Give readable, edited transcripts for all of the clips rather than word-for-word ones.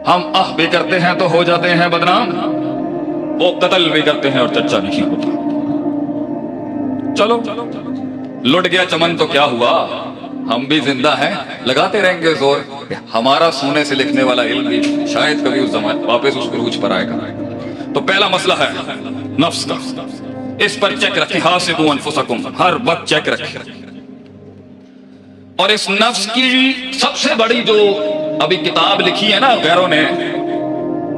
ہم آہ بھی کرتے ہیں تو ہو جاتے ہیں بدنام، وہ قتل بھی کرتے ہیں اور چرچا نہیں ہوتا۔ چلو لٹ گیا چمن تو کیا ہوا، ہم بھی زندہ ہیں، لگاتے رہیں گے زور۔ ہمارا سونے سے لکھنے والا علم بھی شاید کبھی اس زمان واپس اس عروج پر آئے گا۔ تو پہلا مسئلہ ہے نفس کا، اس پر چیک رکھیں، حاسبوا انفسکم، ہر وقت چیک رکھیں۔ اور اس نفس کی سب سے بڑی جو ابھی کتاب لکھی ہے نا غیروں نے،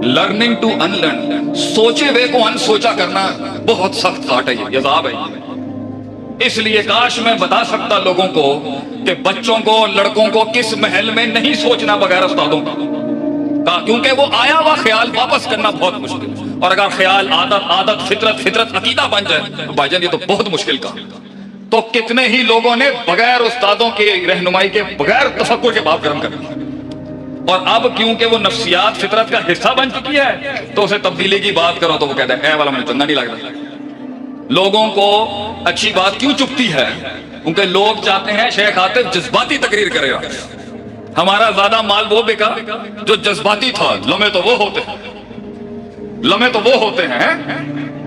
لرننگ ٹو ان لرن، سوچے ہوئے کو ان سوچا کرنا بہت سخت کاٹ ہے، یہ عذاب ہے۔ اس لیے کاش میں بتا سکتا لوگوں کو کہ بچوں کو لڑکوں کو کس محل میں نہیں سوچنا بغیر استادوں کا، کیونکہ وہ آیا ہوا خیال واپس کرنا بہت مشکل ہے، اور اگر خیال عادت فطرت عقیدہ بن جائے تو بھائی جان یہ تو بہت مشکل کا۔ تو کتنے ہی لوگوں نے بغیر استادوں کی رہنمائی کے بغیر تفکر کے باپ گرم کر دیا، اور اب کیونکہ وہ نفسیات فطرت کا حصہ بن چکی ہے تو اسے تبدیلی کی بات کرو تو وہ کہتا ہے اے والا مجھے چنگا نہیں لگ رہا۔ لوگوں کو اچھی بات کیوں چپتی ہے؟ کیونکہ لوگ چاہتے ہیں شیخ عاطف جذباتی تقریر کرے گا، ہمارا زیادہ مال وہ بکا جو جذباتی تھا، لمحے تو وہ ہوتے ہیں۔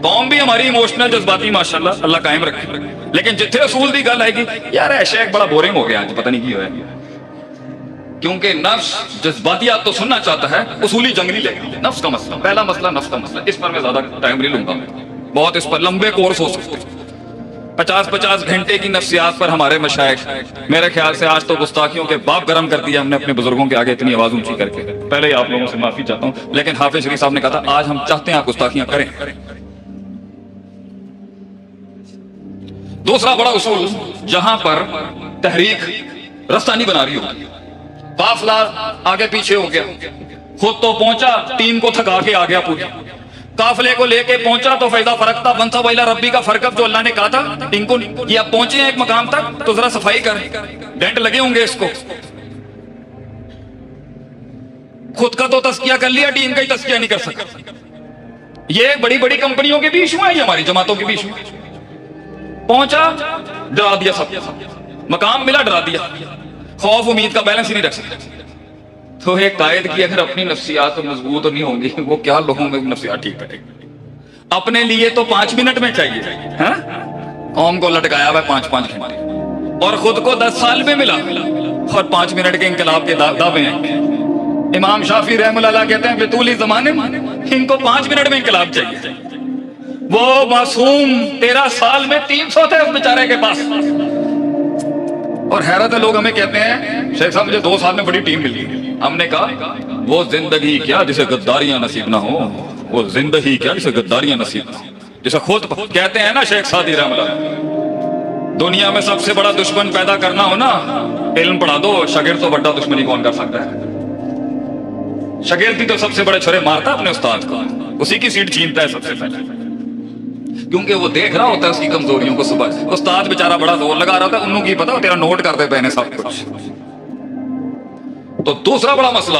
قوم بھی ہماری ایموشنل جذباتی ماشاءاللہ، اللہ قائم رکھے، لیکن جتنے اصول دی گل آئے گی یار اے شیخ بڑا بورنگ ہو گیا آج، پتہ نہیں کی ہوا ہے، کیونکہ نفس جذباتیات تو سننا چاہتا ہے، اصولی جنگ نہیں لے گا۔ نفس کا مسئلہ، پہلا مسئلہ نفس کا مسئلہ، اس پر میں زیادہ ٹائم نہیں لوں گا، بہت اس پر لمبے کورس ہو سکتے ہیں، 50 گھنٹے کی نفسیات پر ہمارے مشائخ، میرے خیال سے آج تو گستاخیوں کے باپ گرم کر دیا ہم نے اپنے بزرگوں کے آگے اتنی آواز اونچی کر کے۔ پہلے ہی آپ لوگوں سے معافی چاہتا ہوں، لیکن حافظ شریف صاحب نے کہا تھا آج ہم چاہتے ہیں آپ گستاخیاں کریں۔ دوسرا بڑا اصول، جہاں پر تحریک رستہ نہیں بنا رہی ہو، قافلہ آگے پیچھے ہو گیا، خود تو پہنچا ٹیم کو تھکا کے آ گیا، پوری قافلے کو لے کے پہنچا تو فیضا فرق تھا بنسا ویلا ربی کا فرقب جو اللہ نے کہا تھا ٹیم کو، یہ اب پہنچے ہیں ایک مقام تک تو ذرا صفائی کریں، ڈینٹ لگے ہوں گے اس کو، خود کا تو تزکیہ کر لیا، ٹیم کا ہی تزکیہ نہیں کر سکا۔ یہ بڑی بڑی کمپنیوں کے بھی ایشو ہیں، یہ ہماری جماعتوں کے بھی ایشو ہیں۔ پہنچا ڈرا دیا، سب مقام ملا ڈرا دیا، خوف امید کا بیلنس ہی نہیں رکھ سکتا۔ تو ایک قائد کی اگر اپنی نفسیات مضبوط نہیں ہوں گی وہ کیا لوگوں میں نفسیات ٹھیک کرے گی؟ اپنے لیے تو 5 منٹ میں چاہیے، ہاں قوم کو لٹکایا ہوا 5 گھنٹے، اور خود کو 10 سال میں ملا، اور 5 منٹ کے انقلاب کے دعوے ہیں۔ امام شافعی رحمہ اللہ کہتے ہیں بطول زمانے میں ان کو 5 منٹ میں انقلاب چاہیے۔ وہ معصوم 13 سال میں 300 تھے اس بیچارے کے پاس، اور حیرت ہے لوگ ہمیں کہتے ہیں شیخ صاحب مجھے 2 سال میں بڑی ٹیم مل گئی۔ ہم نے کہا وہ زندگی کیا جسے غداریاں نصیب نہ ہو، وہ زندگی کیا جسے غداریاں نصیب نہ ہو، جسے خود کہتے ہیں نا شیخ سعدی رحمہ اللہ، دنیا میں سب سے بڑا دشمن پیدا کرنا ہو نا علم پڑھا دو، شاگرد تو بڑا دشمنی کون کر سکتا ہے؟ شاگرد ہی تو سب سے بڑے چھرے مارتا ہے اپنے استاد کو، اسی کی سیٹ چھینتا ہے سب سے پہلے، کیونکہ وہ دیکھ رہا ہوتا ہے اس کی کمزوریوں کو۔ صبح استاد بیچارہ بڑا زور لگا رہا ہوتا ہے، انہوں کی پتا تیرا نوٹ کر دیتے ہیں سب کچھ۔ تو دوسرا بڑا مسئلہ،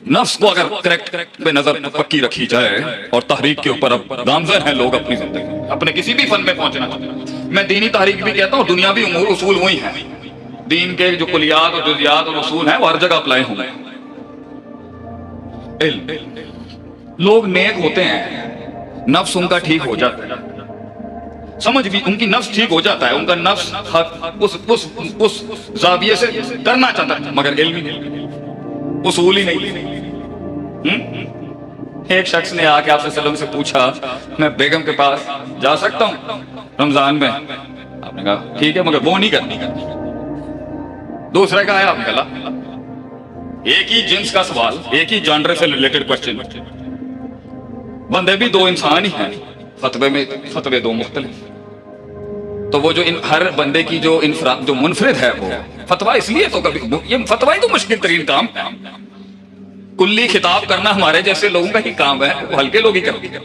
نفس کو اگر کریکٹ پہ نظر پکی رکھی جائے، اور تحریک کے اوپر اب گامزن ہیں لوگ اپنی زندگی اپنے کسی بھی فن میں پہنچنا چاہتے ہیں۔ میں دینی تحریک بھی کہتا ہوں، دنیاوی امور اصول وہی ہیں، دین کے جو کلیات اور جزیات اور اصول ہیں وہ ہر جگہ اپلائی ہوں گے۔ علم، لوگ نیک ہوتے ہیں، نفس ان کا ٹھیک ہو جاتا ہے، سمجھ بھی ان کی نفس ٹھیک ہو جاتا ہے، ان کا نفس اس زاویے سے کرنا چاہتا ہے، مگر علم ہی نہیں، اصول ہی نہیں۔ ایک شخص نے آ کے آپ صلی اللہ علیہ وسلم سے پوچھا میں بیگم کے پاس جا سکتا ہوں رمضان میں؟ آپ نے کہا ٹھیک ہے مگر وہ نہیں کرنی۔ دوسرا کا ہے، آپ نے کہا ایک ہی جنس کا سوال، ایک ہی جانڈر سے ریلیٹڈ کوسچن، بندے بھی 2 انسان ہی ہیں، فتوے 2 مختلف۔ تو وہ جو ہر بندے کی جو منفرد ہے وہ فتویٰ، اس لیے تو کبھی یہ فتویٰ ہی تو مشکل ترین کام ہے، کلی خطاب کرنا ہمارے جیسے لوگوں کا ہی کام ہے، وہ ہلکے لوگ ہی کرتے ہیں۔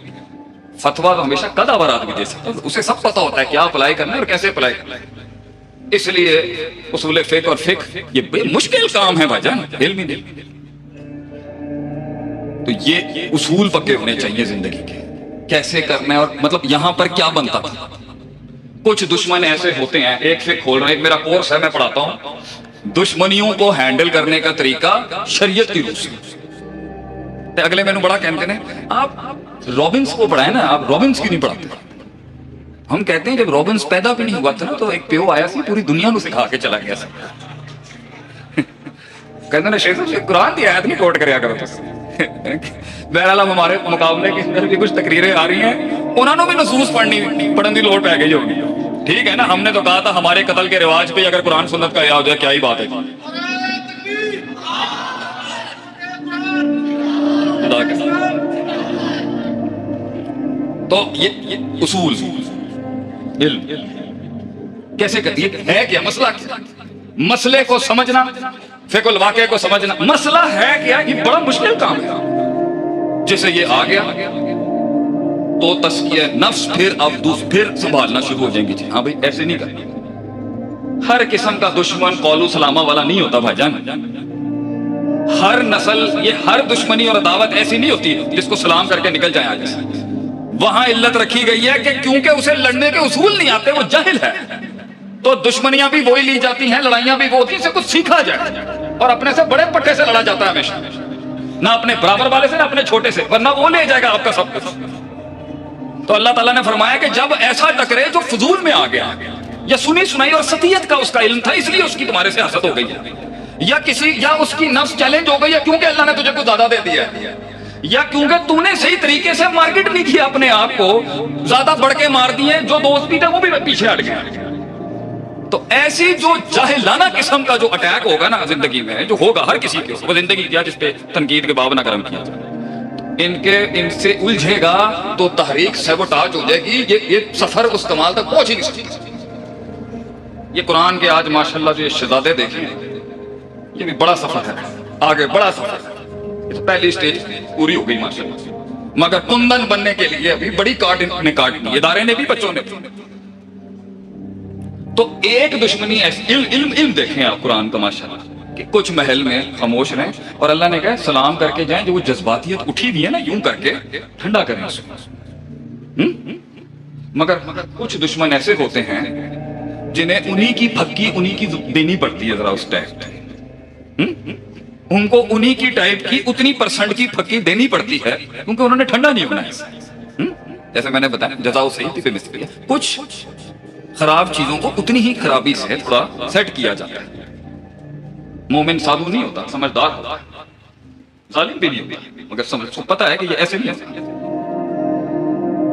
فتویٰ تو ہمیشہ قد آورات بھی دے سکتا ہے، اسے سب پتا ہوتا ہے کیا اپلائی کرنا ہے اور کیسے اپلائی کرنا ہے۔ اس لیے اصول فقہ اور فقہ یہ بے مشکل کام ہے بھائی جان، علم ہی نہیں۔ تو یہ اصول پکے ہونے چاہیے زندگی کے، کیسے کرنا ہے، اور مطلب یہاں پر کیا بنتا تھا۔ کچھ دشمن ایسے ہوتے ہیں، ایک سے کھول رہے ہیں، ایک میرا کورس ہے میں پڑھاتا ہوں دشمنیوں کو ہینڈل کرنے کا طریقہ شریعت کی روح سے، تے اگلے مینوں بڑا کہتے ہیں آپ رابنس کو پڑھائیں نا, آپ رابنس کیوں نہیں پڑھاتے؟ ہم کہتے ہیں جب رابنس پیدا بھی نہیں ہوا تھا نا تو ایک پیو آیا سی پوری دنیا کو سکھا کے چلا گیا سی. کہتے ہیں شیخ صاحب قرآن کی آیت نہیں کوٹ کریا کرو. بہرحال ہمارے مقابلے کے اندر بھی کچھ تقریریں آ رہی ہیں, انہوں نے بھی نصوص پڑھنے کی لوڑ پہ گئی ہوگی. ٹھیک ہے نا, ہم نے تو کہا تھا ہمارے قتل کے رواج پہ اگر قرآن سنت کا ہو جائے کیا ہی بات ہے. تو یہ اصول علم کیسے کرتی ہے کیا مسئلہ کیا؟ مسئلے کو سمجھنا, فقہ الواقع کو سمجھنا. مسئلہ ہے کیا, یہ بڑا مشکل کام ہے. جیسے یہ آ گیا تو تزکیہ نفس پھر سنبھالنا شروع ہو جائیں گی. ہاں بھائی ایسے نہیں کرنا. ہر قسم کا دشمن قول و سلامہ والا نہیں ہوتا بھائی جان. ہر نسل, یہ ہر دشمنی اور عداوت ایسی نہیں ہوتی جس کو سلام کر کے نکل جائیں آگے سے. وہاں علت رکھی گئی ہے کہ کیونکہ اسے لڑنے کے اصول نہیں آتے, وہ جاہل ہے, تو دشمنیاں بھی وہی لی جاتی ہیں, لڑائیاں بھی وہ ہوتی ہیں, اسے کچھ سیکھا جائے. اور اپنے سے بڑے پٹھے سے لڑا جاتا ہے ہمیشہ, نہ اپنے برابر والے سے نہ اپنے چھوٹے سے, ورنہ وہ لے جائے گا آپ کا سب کچھ. تو اللہ تعالیٰ نے فرمایا کہ جب ایسا ٹکرے جو فضول میں آ گیا, یا سنی سنائی اور سطحیت کا اس کا علم تھا اس لیے اس کی تمہارے سے حسد ہو گئی ہے, یا اس کی نفس چیلنج ہو گئی ہے کیونکہ اللہ نے تجھے کچھ زیادہ دے دیا ہے, یا کیونکہ تو نے صحیح طریقے سے مارکیٹ نہیں کیا اپنے آپ کو, زیادہ بڑھ کے مار دیے, جو دوست بھی تھے وہ بھی پیچھے ہٹ گئے. تو ایسی جو جاہلانہ قسم کا جو اٹیک ہوگا نا زندگی میں, جو ہوگا ہر کسی کے, وہ زندگی کیا جس پہ تنقید کے باب نہ کرم کیا جائے, ان سے الجھے گا تو تحریک سیبوٹاج ہو جائے گی. یہ سفر اس کمال تک پہنچ ہی نہیں سکتی. یہ قرآن کے آج ماشاءاللہ جو یہ شہزادے دیکھیں, یہ بھی بڑا سفر ہے, آگے بڑا سفر ہے. پہلی سٹیج پوری ہو گئی ماشاءاللہ, مگر کندن بننے کے لیے ابھی بڑی کاٹ نے کاٹ دی, ادارے نے بھی بچوں نے. تو ایک دشمنی ایسی علم دیکھیں آپ قرآن کا ماشاءاللہ, کہ کچھ محل میں خاموش رہیں اور اللہ نے کہا سلام کر کے جائیں, جو وہ جذباتیت اٹھی ہوئی ہے نا یوں کر کے ٹھنڈا کریں اس کو. مگر کچھ دشمن ایسے ہوتے ہیں جنہیں انہی کی پھکی انہی کی دینی پڑتی ہے ذرا اس ٹائپ, ان کو انہی کی ٹائپ کی اتنی پرسنٹ کی پھکی دینی پڑتی ہے کیونکہ انہوں نے ٹھنڈا نہیں ہونا ہے. جیسے میں نے بتایا جزاؤ صحیح پہ مثلی, کچھ خراب چیزوں کو اتنی ہی خرابی سے تھوڑا سیٹ کیا جاتا ہے. مومن سادھو نہیں ہوتا, سمجھدار ہوتا ہے, ظالم بھی نہیں ہوتا, مگر سمجھ کو پتا ہے کہ یہ ایسے نہیں ہے.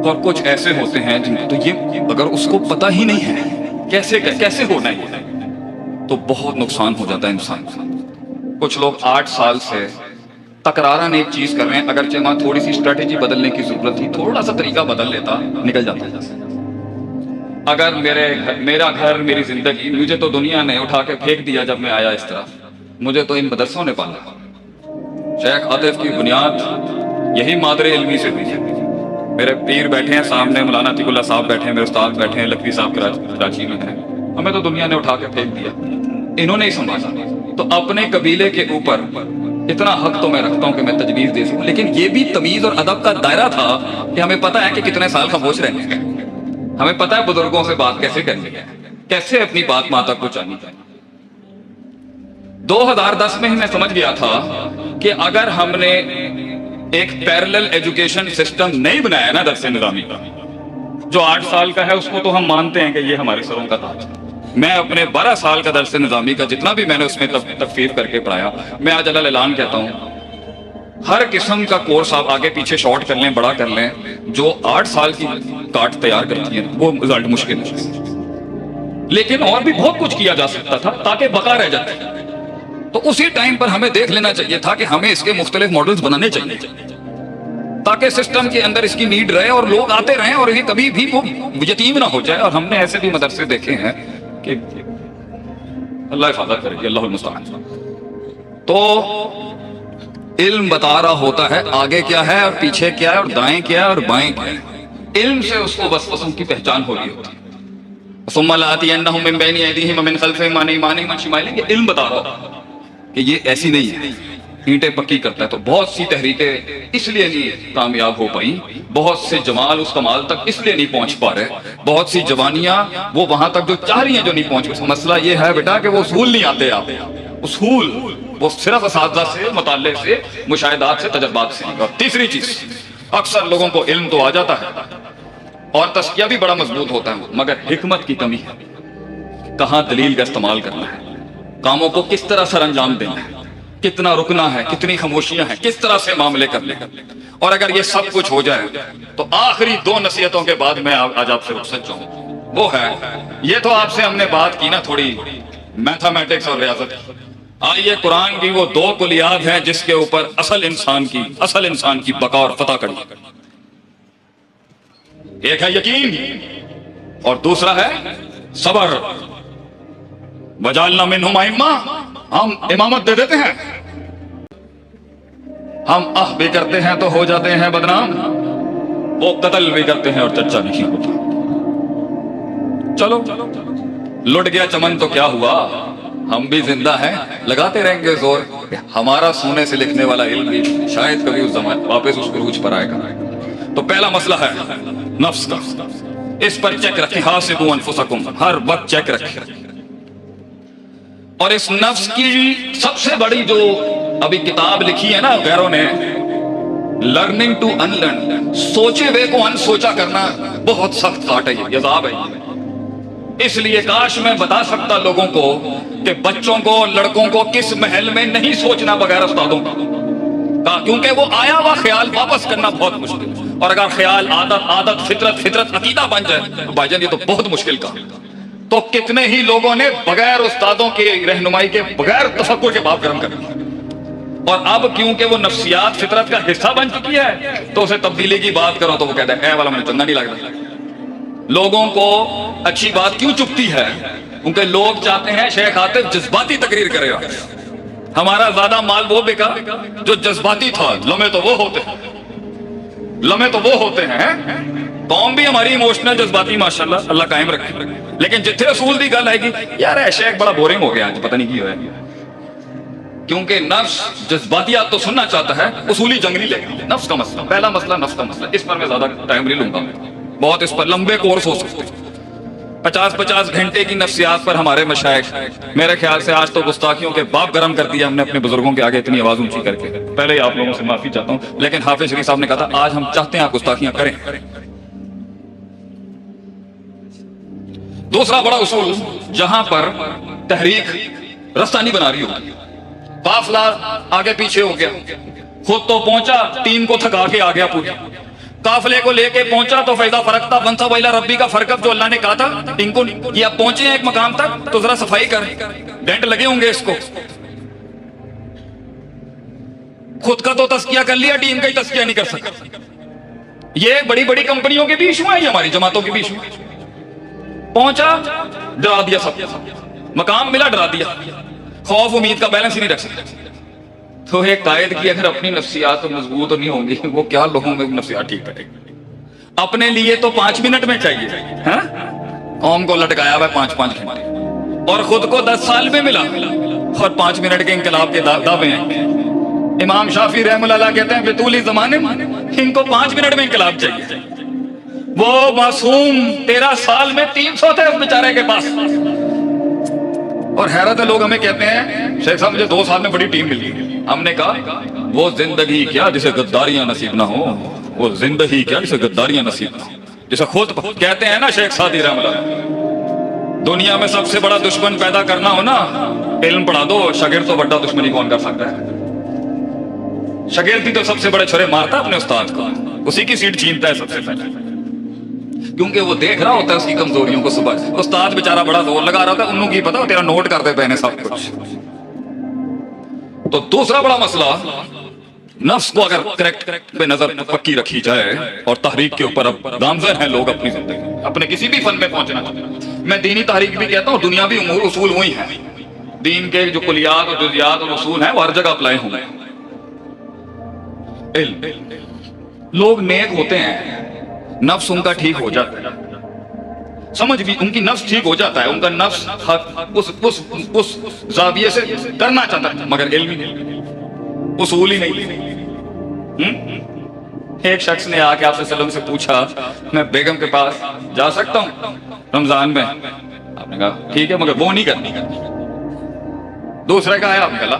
اور کچھ ایسے ہوتے ہیں جن تو یہ اگر اس کو پتا ہی نہیں ہے کیسے ہونا ہے تو بہت نقصان ہو جاتا ہے انسان کا. کچھ لوگ 8 سال سے تکرارن ایک چیز کر رہے ہیں, اگرچہ وہاں تھوڑی سی اسٹریٹجی بدلنے کی ضرورت تھی, تھوڑا سا طریقہ بدل لیتا نکل جاتا ہے. اگر میرا گھر میری زندگی, مجھے تو دنیا نے اٹھا کے پھینک دیا جب میں آیا اس طرف, مجھے تو ان مدرسوں نے پالا. شیخ عاطف کی بنیاد یہی مادر علمی سے ہوئی ہے. میرے پیر بیٹھے ہیں سامنے, مولانا عتیق اللہ صاحب بیٹھے ہیں, میرے استاد بیٹھے ہیں, لکھوی صاحب کراچی میں ہیں. ہمیں تو دنیا نے اٹھا کے پھینک دیا, انہوں نے ہی سنبھالا. تو اپنے قبیلے کے اوپر اتنا حق تو میں رکھتا ہوں کہ میں تجویز دے سکوں, لیکن یہ بھی تمیز اور ادب کا دائرہ تھا کہ ہمیں پتا ہے کہ کتنے سال خاموش رہنے ہیں, ہمیں پتا ہے بزرگوں سے بات کیسے کرنی ہے, کیسے اپنی بات ماں تک پہنچانی ہے. 2010 میں ہی میں سمجھ گیا تھا کہ اگر ہم نے ایک پیرلل ایجوکیشن سسٹم نہیں بنایا نا درس نظامی کا, جو 8 سال کا ہے اس کو تو ہم مانتے ہیں کہ یہ ہمارے سروں کا تاج ہے. میں اپنے 12 سال کا درس نظامی کا جتنا بھی میں نے اس میں تخفیف کر کے پڑھایا, میں آج اللہ اعلان کہتا ہوں ہر قسم کا کورس آپ آگے پیچھے شارٹ کر لیں, بڑا کر لیں, جو 8 سال کی کاٹ تیار کرتی ہیں وہ رزلٹ مشکل ہے. لیکن اور بھی بہت کچھ کیا جا سکتا تھا تاکہ بقا رہ جاتی. تو اسی ٹائم پر ہمیں دیکھ لینا چاہیے تھا کہ ہمیں اس کے مختلف ماڈلز بنانے چاہیے تاکہ سسٹم کے اندر اس کی نیڈ رہے اور لوگ آتے رہیں اور یہ کبھی بھی وہ یتیم نہ ہو جائے. اور ہم نے ایسے بھی مدرسے دیکھے ہیں کہ اللہ حفاظت کرے گی, اللہ المستعان. تو علم بتا رہا ہوتا ہے آگے کیا ہے اور پیچھے کیا ہے اور دائیں کیا ہے اور بائیں کیا ہے. علم سے اس کو بس ان کی پہچان ہو رہی ہوتی ہے. ثم لآتینہم من بین ایدیہم ومن خلفہم عن ایمانہم وعن شمائلہم. یہ علم بتا رہا کہ یہ ایسی نہیں ہے, اینٹیں پکی کرتا ہے. تو بہت سی تحریکیں اس لیے نہیں کامیاب ہو پائیں, بہت سے جمال اس کمال تک اس لیے نہیں پہنچ پا رہے, بہت سی جوانیاں وہ وہاں تک جو چاہ رہی ہیں جو نہیں پہنچ. مسئلہ یہ ہے بیٹا کہ وہ اصول نہیں آتے. آپ اصول وہ صرف اساتذہ سے، مطالعے سے، مشاہدات سے، تجربات سے. اور تیسری چیز، اکثر لوگوں کو علم تو آ جاتا ہے اور تزکیہ بھی بڑا مضبوط ہوتا ہے، مگر حکمت کی کمی ہے. کہاں دلیل کا استعمال کرنا ہے، کاموں کو کس طرح سر انجام دینا ہے، کتنا رکنا ہے، کتنی خاموشیاں ہیں، کس طرح سے معاملے کرنے ہیں. اور اگر یہ سب کچھ ہو جائے تو آخری 2 نصیحتوں کے بعد میں آج آپ سے رخصت جاؤں. وہ ہے، یہ تو آپ سے ہم نے بات کی نا تھوڑی میتھمیٹکس اور ریاضت کی. آئیے قرآن کی وہ 2 کلیات ہیں جس کے اوپر اصل انسان کی بقا اور فتح کڑی. ایک ہے یقین اور دوسرا ہے صبر. وجعلنا منہم ائمہ، ہم امامت دے دیتے ہیں، ہم بھی کرتے ہیں تو ہو جاتے ہیں بدنام، وہ قتل بھی کرتے ہیں اور چرچا نہیں ہوتا. چلو لٹ گیا چمن تو کیا ہوا، ہم بھی زندہ ہیں، لگاتے رہیں گے زور. ہمارا سونے سے لکھنے والا علم بھی شاید کبھی اس زمان واپس اس عروج پر آئے گا. تو پہلا مسئلہ ہے نفس کا، اس پر چیک رکھیں. حاسبوا انفسکم، ہر وقت چیک رکھیں. اور اس نفس کی سب سے بڑی جو ابھی کتاب لکھی ہے نا غیروں نے، لرننگ ٹو ان لرن، سوچے ہوئے کو ان سوچا کرنا بہت سخت کاٹ ہے، یہ عذاب ہے. اس لیے کاش میں بتا سکتا لوگوں کو کہ بچوں کو، لڑکوں کو کس محل میں نہیں سوچنا بغیر استادوں کا، کیونکہ وہ آیا ہوا خیال واپس کرنا بہت مشکل ہے. اور اگر خیال عادت فطرت عقیدہ بن جائے تو بھائی جان یہ تو بہت مشکل کا. تو کتنے ہی لوگوں نے بغیر استادوں کی رہنمائی کے، بغیر تفکر کے باپ گرم کر دیا. اور اب کیونکہ وہ نفسیات فطرت کا حصہ بن چکی ہے تو اسے تبدیلی کی بات کرو تو وہ کہتا ہے اے والا مجھے چنگا نہیں لگتا. لوگوں کو اچھی بات کیوں چپتی ہے؟ کیونکہ لوگ چاہتے ہیں شیخ عاطف جذباتی تقریر کرے گا. ہمارا زیادہ مال وہ بکا جو جذباتی تھا. لمحے تو وہ ہوتے ہیں. قوم بھی ہماری ایموشنل جذباتی ماشاءاللہ، اللہ قائم رکھے. لیکن جتنے رسول دی گل آئے گی یار اے شیخ بڑا بورنگ ہو گیا آج، پتہ نہیں کی ہوا ہے. کیونکہ نفس جذباتیات تو سننا چاہتا ہے، اصولی جنگ نہیں لے گا. نفس کا مسئلہ، پہلا مسئلہ نفس کا مسئلہ، اس پر میں زیادہ ٹائم نہیں لوں گا. بہت اس پر لمبے کورس ہو سکتے ہیں. 50 گھنٹے کی نفسیات پر ہمارے مشائخ، میرے خیال سے آج تو گستاخیوں کے باپ گرم کر دیا ہم نے اپنے بزرگوں کے آگے اتنی آواز اونچی کر کے. پہلے ہی آپ لوگوں سے معافی چاہتا ہوں، لیکن حافظ شریف صاحب نے کہا تھا آج ہم چاہتے ہیں آپ گستاخیاں کریں. دوسرا بڑا اصول، جہاں پر تحریک رستہ نہیں بنا رہی ہوگی، قافلہ آگے پیچھے ہو گیا، خود تو پہنچا، ٹیم کو تھکا کے آ گیا، پوری قافلے کو لے کے پہنچا تو فیضا فرق تھا بنسا ویلا ربی کا فرق جو اللہ نے کہا تھا ان کو یہ اب پہنچے ہیں ایک مقام تک تو ذرا صفائی کریں، ڈینٹ لگے ہوں گے. اس کو خود کا تو تزکیہ کر لیا، ٹیم کا ہی تزکیہ نہیں کر سکا. یہ بڑی بڑی کمپنیوں کے بھی ایشو ہیں، ہماری جماعتوں کے بھی ایشو. پہنچا ڈرا دیا، سب مقام ملا ڈرا دیا، خوف امید کا بیلنس ہی نہیں رکھ سکتے. تو ایک قائد کی اگر اپنی نفسیات مضبوط نہیں ہوں گی وہ کیا لوگوں میں نفسیات ٹھیک رہے گی. اپنے لیے تو 5 منٹ میں چاہیے، ہاں قوم کو لٹکایا ہوا 5 گھنٹے، اور خود کو 10 سال میں ملا اور 5 منٹ کے انقلاب کے دعوے ہیں. امام شافعی رحمہ اللہ کہتے ہیں بطولی زمانے میں ان کو 5 منٹ میں انقلاب چاہیے. وہ معصوم 13 سال میں 300 تھے اس بیچارے کے پاس. اور حیرت ہے لوگ ہمیں کہتے ہیں شیخ صاحب مجھے 2 سال میں بڑی ٹیم مل گئی. ہم نے کہا وہ زندگی کیا جسے غداریاں نصیب نہ ہو، وہ زندگی کیا جسے غداریاں نصیب نہ ہو. جسے خود کہتے ہیں نا شیخ سعدی رحمہ اللہ، دنیا میں سب سے بڑا دشمن پیدا کرنا ہو نا علم پڑھا دو، شاگرد تو بڑا دشمنی کون کر سکتا ہے؟ شاگرد ہی تو سب سے بڑے چھرے مارتا ہے اپنے استاد کو، اسی کی سیٹ چھینتا ہے سب سے پہلے، کیونکہ وہ دیکھ رہا ہوتا ہے اس کی کمزوریوں کو. صبح استاد بیچارہ بڑا زور لگا رہا ہوتا ہے، انہوں کی پتا تیرا نوٹ کرتے پہنے سب کچھ. تو دوسرا بڑا مسئلہ، نفس کو اگر کریکٹ پہ نظر پکی رکھی جائے اور تحریک کے اوپر اب گامزن ہیں لوگ اپنی زندگی اپنے کسی بھی فن میں پہنچنا چاہتے ہیں. میں دینی تحریک بھی کہتا ہوں، دنیاوی امور اصول وہی ہیں، دین کے جو کلیات اور جزیات اور اصول ہیں وہ ہر جگہ اپلائی ہوں گے. علم، لوگ نیک ہوتے ہیں، نفس ان کا ٹھیک ہو جاتا ہے، سمجھ بھی ان کی نفس ٹھیک ہو جاتا ہے، ان کا نفس اس زاویے سے کرنا چاہتا ہے، مگر علم ہی نہیں، اصول ہی نہیں. ایک شخص نے آ کے آپ صلی اللہ علیہ وسلم سے پوچھا میں بیگم کے پاس جا سکتا ہوں رمضان میں؟ آپ نے کہا ٹھیک ہے مگر وہ نہیں کرنی. دوسرے کا ہے، آپ نے کہا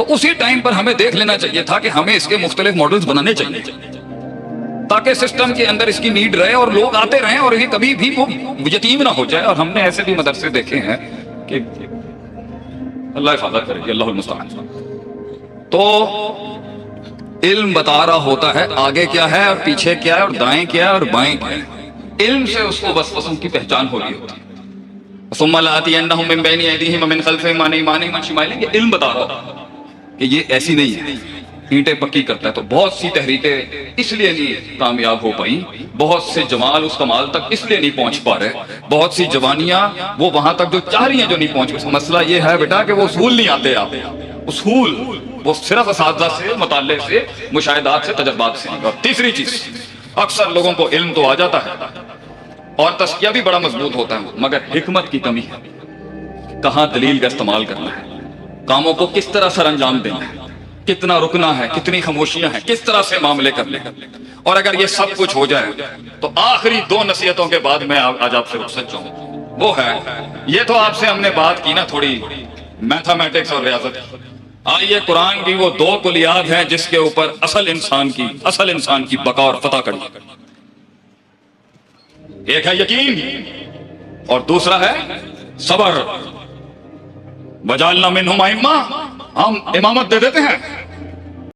تو اسی ٹائم پر ہمیں دیکھ لینا چاہیے تھا کہ ہمیں اس کے مختلف ماڈلز بنانے چاہیے تاکہ سسٹم کے اندر اس کی نیڈ رہے اور لوگ آتے رہیں اور یہ کبھی بھی وہ یتیم نہ ہو جائے. اور ہم نے ایسے بھی مدرسے دیکھے ہیں کہ اللہ حفاظت کرے گی، اللہ المستعان. تو علم بتا رہا ہوتا ہے آگے کیا ہے اور پیچھے کیا ہے اور دائیں کیا ہے اور بائیں کیا ہے. علم سے اس کو بس ان کی پہچان ہو رہی ہوتی ہے. ثم لآتینہم من بین ایدیہم ومن خلفہم عن ایمانہم وعن شمائلہم. یہ علم بتا رہا کہ یہ ایسی نہیں ہے، اینٹیں پکی کرتا ہے. تو بہت سی تحریکیں اس لیے نہیں کامیاب ہو پائیں، بہت سے جمال اس کمال تک اس لیے نہیں پہنچ پا رہے، بہت سی جوانیاں وہ وہاں تک جو چاہ رہی ہیں جو نہیں پہنچ پا. مسئلہ یہ ہے بیٹا کہ وہ اصول نہیں آتے. آپ اصول وہ صرف اساتذہ سے، مطالعے سے، مشاہدات سے، تجربات سے. اور تیسری چیز، اکثر لوگوں کو علم تو آ جاتا ہے اور تزکیہ بھی بڑا مضبوط ہوتا ہے، مگر حکمت کی کمی ہے. کہاں دلیل کا استعمال کرنا ہے، کاموں کو کس طرح سر انجام دینا ہے، کتنا رکنا ہے، کتنی خاموشیاں ہیں، کس طرح سے معاملے کرنے. اور اگر یہ سب کچھ ہو جائے تو آخری 2 نصیحتوں کے بعد میں آج آپ سے رخصت چاہوں. وہ ہے، یہ تو آپ سے ہم نے بات کی نا تھوڑی میتھمیٹکس اور ریاضت. آئیے قرآن کی وہ 2 کلیات ہیں جس کے اوپر اصل انسان کی بقا اور فتح کڑی. ایک ہے یقین اور دوسرا ہے صبر. وجعلنا منہم ائمہ، ہم امامت دے دیتے ہیں